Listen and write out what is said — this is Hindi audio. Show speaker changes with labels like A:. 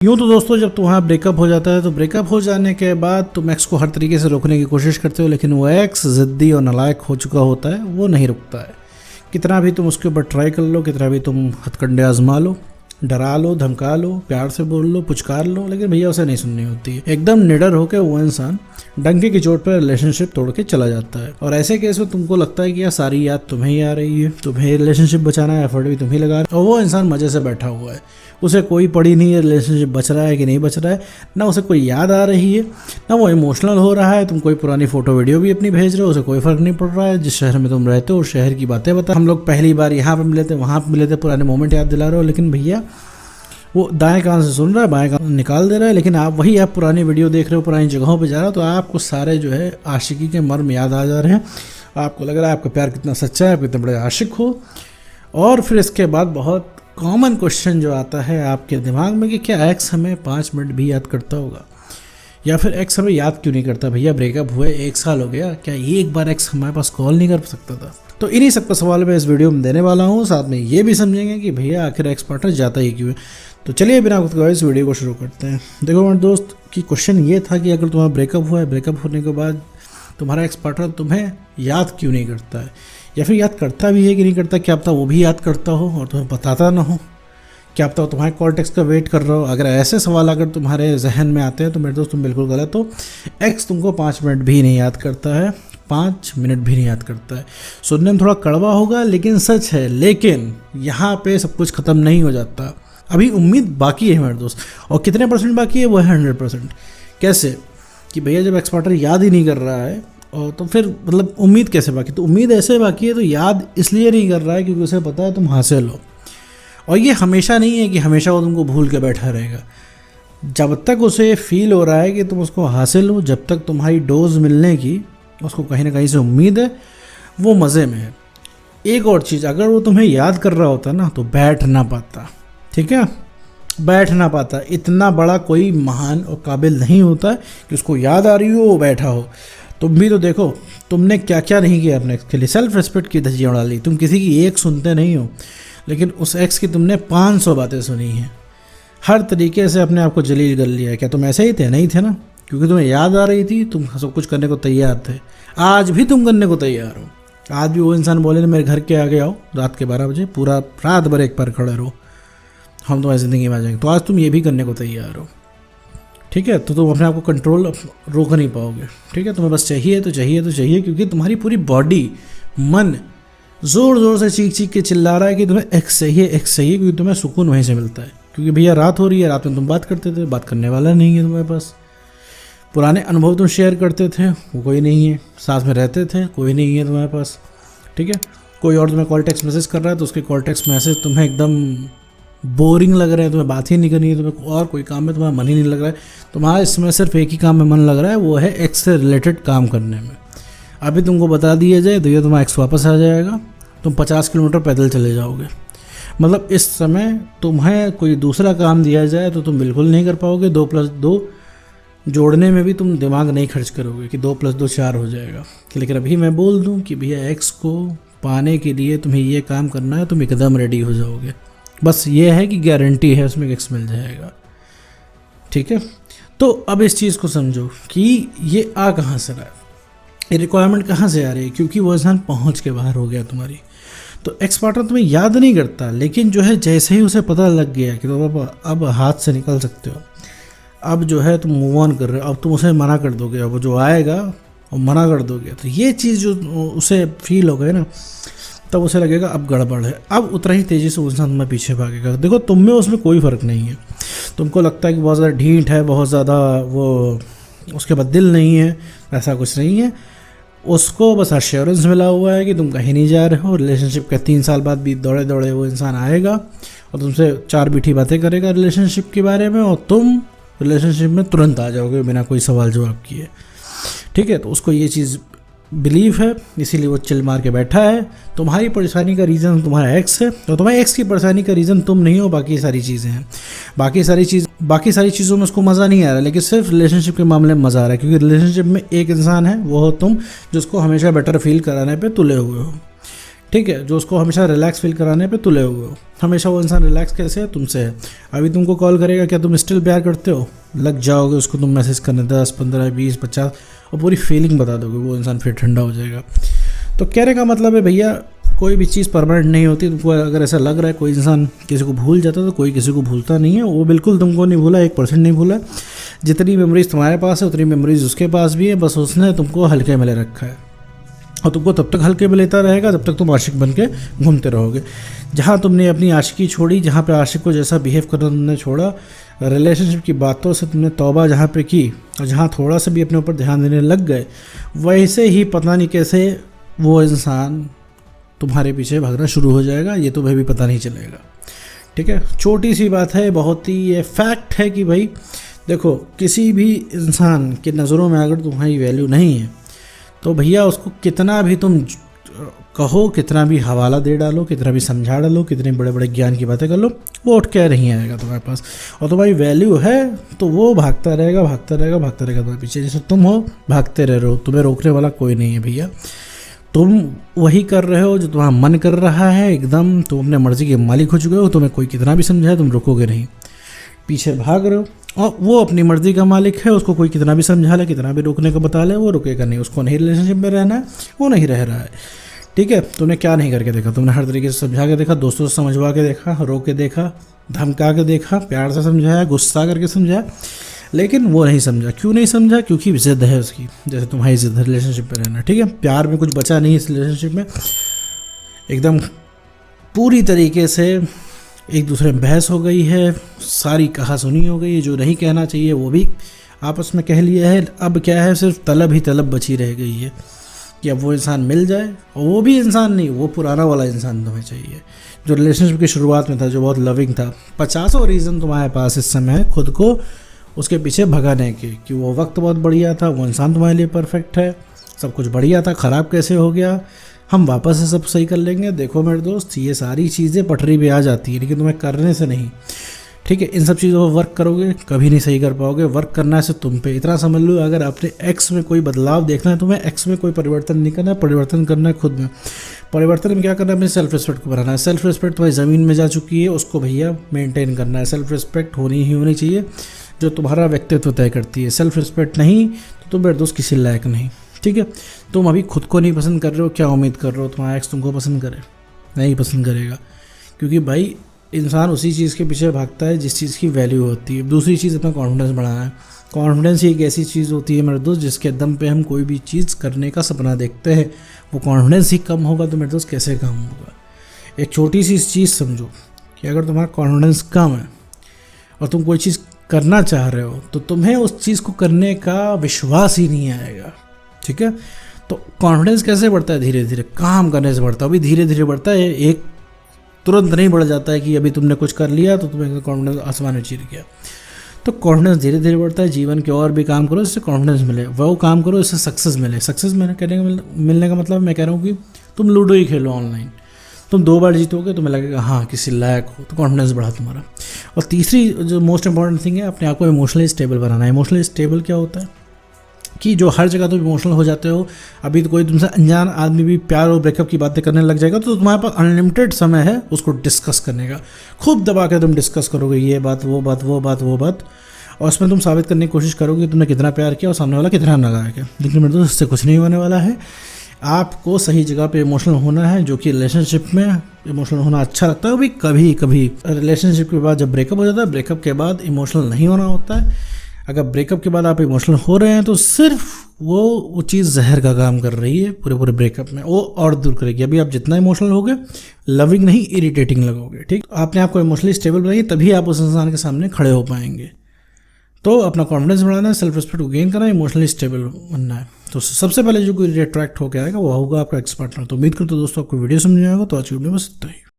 A: यूँ तो दोस्तों जब तुम्हारा ब्रेकअप हो जाता है तो ब्रेकअप हो जाने के बाद तुम एक्स को हर तरीके से रोकने की कोशिश करते हो, लेकिन वो एक्स ज़िद्दी और नालायक हो चुका होता है, वो नहीं रुकता है। कितना भी तुम उसके ऊपर ट्राई कर लो, कितना भी तुम हथकंडे आजमा लो, डरा लो, धमका लो, प्यार से बोल लो, पुचकार लो, लेकिन भैया उसे नहीं सुननी होती है। एकदम निडर होकर वो इंसान डंके की चोट पर रिलेशनशिप तोड़ के चला जाता है। और ऐसे केस में तुमको लगता है कि यार सारी याद तुम्हें ही आ रही है, तुम्हें रिलेशनशिप बचाना है, एफर्ट भी तुम ही लगा रहे हो, और वो इंसान मजे से बैठा हुआ है। उसे कोई पड़ी नहीं है रिलेशनशिप बच रहा है कि नहीं बच रहा है, ना उसे कोई याद आ रही है, ना वो इमोशनल हो रहा है। तुम कोई पुरानी फोटो वीडियो भी अपनी भेज रहे हो, उसे कोई फर्क नहीं पड़ रहा है। जिस शहर में तुम रहते हो उस शहर की बातें बता, हम लोग पहली बार यहाँ पे मिले थे, वहाँ पे मिले थे, पुराने मोमेंट याद दिला रहे हो। लेकिन भैया वो दाएं कान से सुन रहा है, बाएं कान निकाल दे रहा है। लेकिन आप पुरानी वीडियो देख रहे हो, पुरानी जगहों पे जा रहे हो, तो आपको सारे जो है आशिकी के मर्म याद आ जा रहे हैं। आपको लग रहा है आपका प्यार कितना सच्चा है, आप कितने बड़े आशिक हो। और फिर इसके बाद बहुत कॉमन क्वेश्चन जो आता है आपके दिमाग में कि क्या एक्स हमें 5 मिनट भी याद करता होगा, या फिर एक्स हमें याद क्यों नहीं करता। भैया ब्रेकअप हुए 1 साल हो गया, क्या एक बार एक्स हमारे पास कॉल नहीं कर सकता था। तो इन्हीं सबका सवाल मैं इस वीडियो में देने वाला हूँ। साथ में ये भी समझेंगे कि भैया आखिर एक्स पार्टनर जाता ही क्यों है। तो चलिए बिना वक्त गवाए इस वीडियो को शुरू करते हैं। देखो मेरे दोस्त की क्वेश्चन ये था कि अगर तुम्हारा ब्रेकअप हुआ है, ब्रेकअप होने के बाद तुम्हारा एक्स पार्टनर तुम्हें याद क्यों नहीं करता है, या फिर याद करता भी है कि नहीं करता। क्या पता वो भी याद करता हो और तुम्हें बताता ना हो, क्या पता तुम्हारे कॉल टेक्स्ट का वेट कर रहा हो। अगर ऐसे सवाल अगर तुम्हारे जहन में आते हैं तो मेरे दोस्त तुम बिल्कुल गलत हो। एक्स तुमको 5 मिनट भी नहीं याद करता है, 5 मिनट भी नहीं याद करता है। सुनने में थोड़ा कड़वा होगा लेकिन सच है। लेकिन यहाँ पे सब कुछ ख़त्म नहीं हो जाता, अभी उम्मीद बाकी है मेरे दोस्त। और कितने % बाकी है, वो है 100%। कैसे कि भैया जब एक्स पार्टनर याद ही नहीं कर रहा है और तो फिर मतलब उम्मीद कैसे बाकी। तो उम्मीद ऐसे बाकी है, तो याद इसलिए नहीं कर रहा है क्योंकि उसे पता है तुम हासिल हो। और ये हमेशा नहीं है कि हमेशा वो तुमको भूल के बैठा रहेगा। जब तक उसे फील हो रहा है कि तुम उसको हासिल हो, जब तक तुम्हारी डोज मिलने की उसको कहीं ना कहीं से उम्मीद है, वो मज़े में है। एक और चीज़, अगर वो तुम्हें याद कर रहा होता ना तो बैठ ना पाता, ठीक है, बैठ ना पाता। इतना बड़ा कोई महान और काबिल नहीं होता कि उसको याद आ रही हो वो बैठा हो। तुम भी तो देखो तुमने क्या क्या नहीं किया अपने एक्स के लिए। सेल्फ रिस्पेक्ट की धज्जियाँ उड़ा ली। तुम किसी की एक सुनते नहीं हो, लेकिन उस एक्स की तुमने 500 बातें सुनी हैं। हर तरीके से अपने आप को जलील कर लिया है। क्या तुम ऐसे ही थे? नहीं थे ना, क्योंकि तुम्हें याद आ रही थी, तुम सब कुछ करने को तैयार थे। आज भी तुम करने को तैयार हो। आज भी वो इंसान बोले ना मेरे घर के आगे आओ रात के 12 बजे, पूरा रात भर एक पर खड़े रहो, हम तुम्हारी ज़िंदगी में आ जाएंगे। तो आज तुम ये भी करने को तैयार हो, ठीक है। तो तुम अपने आप को कंट्रोल रोक नहीं पाओगे, ठीक है। तुम्हें बस चाहिए तो चाहिए तो चाहिए, क्योंकि तुम्हारी पूरी बॉडी मन ज़ोर ज़ोर से चीख चीख के चिल्ला रहा है कि तुम्हें एक्स चाहिए, एक्स चाहिए, क्योंकि तुम्हें सुकून वहीं से मिलता है। क्योंकि भैया रात हो रही है, रात में तुम बात करते थे, बात करने वाला नहीं है तुम्हारे पास। पुराने अनुभव तुम शेयर करते थे, वो कोई नहीं है। साथ में रहते थे, कोई नहीं है तुम्हारे पास, ठीक है। कोई और तुम्हें कॉल टेक्स्ट मैसेज कर रहा है तो उसके कॉल टेक्स्ट मैसेज तुम्हें एकदम बोरिंग लग रहे हैं, तुम्हें बात ही नहीं करनी है, तुम्हें और कोई काम में तुम्हारा मन ही नहीं लग रहा है। तुम्हारा इसमें सिर्फ एक ही काम में मन लग रहा है, वो है एक्स से रिलेटेड काम करने में। अभी तुमको बता दिया जाए तो ये तुम्हारा एक्स वापस आ जाएगा, तुम 50 किलोमीटर पैदल चले जाओगे। मतलब इस समय तुम्हें कोई दूसरा काम दिया जाए तो तुम बिल्कुल नहीं कर पाओगे। 2+2 जोड़ने में भी तुम दिमाग नहीं खर्च करोगे कि 2+2 4 हो जाएगा। लेकिन अभी मैं बोल दूं कि भैया एक्स को पाने के लिए तुम्हें ये काम करना है, तुम एकदम रेडी हो जाओगे। बस ये है कि गारंटी है उसमें एक्स मिल जाएगा, ठीक है। तो अब इस चीज़ को समझो कि ये आ कहाँ से रहा है, ये रिक्वायरमेंट कहाँ से आ रही है, क्योंकि वो इंसान पहुँच के बाहर हो गया तुम्हारी। तो एक्स पार्टनर तुम्हें याद नहीं करता, लेकिन जो है जैसे ही उसे पता लग गया कि तुम अब हाथ से निकल सकते हो, अब जो है तुम मूव ऑन कर रहे हो, अब तुम उसे मना कर दोगे, अब जो आएगा वो मना कर दोगे। तो ये चीज़ जो उसे फील हो गई ना, तब उसे लगेगा अब गड़बड़ है। अब उतना ही तेज़ी से इंसान तुम्हें पीछे भागेगा। देखो तुम में उसमें कोई फ़र्क नहीं है। तुमको लगता है कि बहुत ज़्यादा ढीठ है, बहुत ज़्यादा वो उसके बाद दिल नहीं है, ऐसा कुछ नहीं है। उसको बस एश्योरेंस मिला हुआ है कि तुम कहीं नहीं जा रहे हो। रिलेशनशिप के 3 साल बाद भी दौड़े दौड़े वो इंसान आएगा और तुमसे 4 मीठी बातें करेगा रिलेशनशिप के बारे में, और तुम रिलेशनशिप में तुरंत आ जाओगे बिना कोई सवाल जवाब किए, ठीक है। तो उसको ये चीज़ बिलीव है, इसीलिए वो चिल मार के बैठा है। तुम्हारी परेशानी का रीज़न तुम्हारा एक्स है, और तुम्हारे एक्स की परेशानी का रीज़न तुम नहीं हो, बाकी सारी चीज़ें हैं। बाकी सारी चीज़ों में उसको मज़ा नहीं आ रहा, लेकिन सिर्फ रिलेशनशिप के मामले में मज़ा आ रहा है, क्योंकि रिलेशनशिप में एक इंसान है, वो हो तुम, जिसको हमेशा बेटर फील कराने पे तुले हुए हो, ठीक है, जो उसको हमेशा रिलैक्स फील कराने पे तुले हुए हो। हमेशा वो इंसान रिलैक्स कैसे है, तुमसे है। अभी तुमको कॉल करेगा, क्या तुम स्टिल प्यार करते हो, लग जाओगे उसको तुम मैसेज करने 10 15 20 50 और पूरी फीलिंग बता दोगे, वो इंसान फिर ठंडा हो जाएगा। तो कहने का मतलब है भैया, कोई भी चीज़ परमानेंट नहीं होती। तुमको अगर ऐसा लग रहा है कोई इंसान किसी को भूल जाता है, तो कोई किसी को भूलता नहीं है। वो बिल्कुल तुमको नहीं भूला, 1% नहीं भूला। जितनी मेमोरीज तुम्हारे पास है उतनी मेमोरीज उसके पास भी है, बस उसने तुमको हल्के में ले रखा है और तुमको तब तक हल्के में लेता रहेगा जब तक तुम आशिक बन के घूमते रहोगे। जहाँ तुमने अपनी आशिकी छोड़ी, जहाँ पे आशिक को जैसा बिहेव करना तुमने छोड़ा, रिलेशनशिप की बातों से तुमने तौबा जहाँ पे की और जहाँ थोड़ा सा भी अपने ऊपर ध्यान देने लग गए, वैसे ही पता नहीं कैसे वो इंसान तुम्हारे पीछे भागना शुरू हो जाएगा। ये तुम्हें भी पता नहीं चलेगा। ठीक है, छोटी सी बात है, बहुत ही ये फैक्ट है कि भाई देखो, किसी भी इंसान की नज़रों में अगर तुम्हारी वैल्यू नहीं है तो भैया उसको कितना भी तुम कहो, कितना भी हवाला दे डालो, कितना भी समझा डालो, कितने बड़े बड़े ज्ञान की बातें कर लो, वो उठ के नहीं आएगा तुम्हारे पास। और तुम्हारी वैल्यू है तो वो भागता रहेगा भागता रहेगा भागता रहेगा तुम्हारे पीछे। जैसे तुम हो, भागते रह रहे हो, तुम्हें रोकने वाला कोई नहीं है भैया। तुम वही कर रहे हो जो तुम्हारा मन कर रहा है, एकदम तुम अपने मर्जी के मालिक हो चुके हो। तुम्हें कोई कितना भी समझाए तुम रुकोगे नहीं, पीछे भाग रहे हो। और वो अपनी मर्जी का मालिक है, उसको कोई कितना भी समझा ले, कितना भी रोकने को बता ले, वो रुकेगा नहीं। उसको नहीं रिलेशनशिप में रहना है, वो नहीं रह रहा है। ठीक है, तुमने क्या नहीं करके देखा, तुमने हर तरीके से समझा के देखा, दोस्तों से समझवा के देखा, रोक के देखा, धमका के देखा, प्यार से समझाया, गुस्सा करके समझाया, लेकिन वो नहीं समझा। क्यों नहीं समझा? क्योंकि जिद है उसकी, जैसे तुम्हारी जिद है रिलेशनशिप में रहना। ठीक है, प्यार में कुछ बचा नहीं इस रिलेशनशिप में, एकदम पूरी तरीके से एक दूसरे में बहस हो गई है, सारी कहा सुनी हो गई है, जो नहीं कहना चाहिए वो भी आपस में कह लिया है। अब क्या है, सिर्फ तलब ही तलब बची रह गई है कि अब वो इंसान मिल जाए, और वो भी इंसान नहीं, वो पुराना वाला इंसान तुम्हें चाहिए जो रिलेशनशिप की शुरुआत में था, जो बहुत लविंग था। 50 रीज़न तुम्हारे पास इस समय है खुद को उसके पीछे भगाने के, कि वो वक्त बहुत बढ़िया था, वो इंसान तुम्हारे लिए परफेक्ट है, सब कुछ बढ़िया था, ख़राब कैसे हो गया, हम वापस से सब सही कर लेंगे। देखो मेरे दोस्त, ये सारी चीज़ें पटरी पे आ जाती है, लेकिन तुम्हें करने से नहीं। ठीक है, इन सब चीज़ों पर वर्क करोगे कभी नहीं सही कर पाओगे। वर्क करना है सिर्फ तुम पे। इतना समझ लो, अगर अपने एक्स में कोई बदलाव देखना है, तुम्हें एक्स में कोई परिवर्तन नहीं करना है, परिवर्तन करना है खुद में। परिवर्तन में क्या करना है, अपनी सेल्फ रिस्पेक्ट को बढ़ाना है। सेल्फ रिस्पेक्ट तुम्हारी ज़मीन में जा चुकी है, उसको भैया मेंटेन करना है। सेल्फ रिस्पेक्ट होनी ही होनी चाहिए, जो तुम्हारा व्यक्तित्व तय करती है। सेल्फ रिस्पेक्ट नहीं तो तुम मेरे दोस्त किसी लायक नहीं। ठीक है, तुम अभी खुद को नहीं पसंद कर रहे हो, क्या उम्मीद कर रहे हो तुम्हारा एक्स तुमको पसंद करे? नहीं पसंद करेगा, क्योंकि भाई इंसान उसी चीज़ के पीछे भागता है जिस चीज़ की वैल्यू होती है। दूसरी चीज़ अपना कॉन्फिडेंस बढ़ाना है। कॉन्फिडेंस ही एक ऐसी चीज़ होती है मेरे दोस्त, जिसके दम पे हम कोई भी चीज़ करने का सपना देखते हैं। वो कॉन्फिडेंस ही कम होगा तो मेरे दोस्त कैसे काम होगा? एक छोटी सी चीज़ समझो कि अगर तुम्हारा कॉन्फिडेंस कम है और तुम कोई चीज़ करना चाह रहे हो, तो तुम्हें उस चीज़ को करने का विश्वास ही नहीं आएगा। ठीक है, तो कॉन्फिडेंस कैसे बढ़ता है? धीरे धीरे काम करने से बढ़ता है। अभी धीरे धीरे बढ़ता है, एक तुरंत नहीं बढ़ जाता है कि अभी तुमने कुछ कर लिया तो तुम्हें कॉन्फिडेंस आसमान में चीर गया। तो कॉन्फिडेंस धीरे धीरे बढ़ता है। जीवन के और भी काम करो जिससे कॉन्फिडेंस मिले, वो काम करो इससे सक्सेस मिले। सक्सेस मिलने का मतलब मैं कह रहा हूँ कि तुम लूडो ही खेलो ऑनलाइन, तुम 2 बार जीतोगे, तुम्हें लगेगा हाँ किसी लायक हो, तो कॉन्फिडेंस बढ़ा तुम्हारा। और तीसरी जो मोस्ट इंपॉर्टेंट थिंग है, अपने आप को इमोशनली स्टेबल बनाना है। इमोशनली स्टेबल क्या होता है कि जो हर जगह तुम इमोशनल हो जाते हो। अभी तो कोई तुमसे अनजान आदमी भी प्यार और ब्रेकअप की बातें करने लग जाएगा, तो तुम्हारे पास अनलिमिटेड समय है उसको डिस्कस करने का। खूब दबा के तुम डिस्कस करोगे, ये बात वो बात वो बात वो बात, और उसमें तुम साबित करने की कोशिश करोगे कि तुमने कितना प्यार किया और सामने वाला कितना नालायक है। लेकिन मेरे दोस्त, इससे कुछ नहीं होने वाला है। आपको सही जगह पे इमोशनल होना है, जो कि रिलेशनशिप में इमोशनल होना अच्छा लगता है। कभी कभी रिलेशनशिप के बाद जब ब्रेकअप हो जाता है, ब्रेकअप के बाद इमोशनल नहीं होना होता है। अगर ब्रेकअप के बाद आप इमोशनल हो रहे हैं तो सिर्फ वो चीज़ जहर का काम कर रही है पूरे ब्रेकअप में, वो और दूर करेगी। अभी आप जितना इमोशनल होगे, लविंग नहीं इरिटेटिंग लगोगे। ठीक, आपने आपको इमोशनली स्टेबल बनाइए, तभी आप उस इंसान के सामने खड़े हो पाएंगे। तो अपना कॉन्फिडेंस बढ़ाना है, सेल्फ रिस्पेक्ट को गेन करना है, इमोशनली स्टेबल बनना है। तो सबसे पहले जो कोई अट्रैक्ट होकर आएगा वो होगा आपका एक्स पार्टनर। तो उम्मीद करता हूं दोस्तों आपको वीडियो समझ में आएगा। तो आज की वीडियो में बस इतना ही।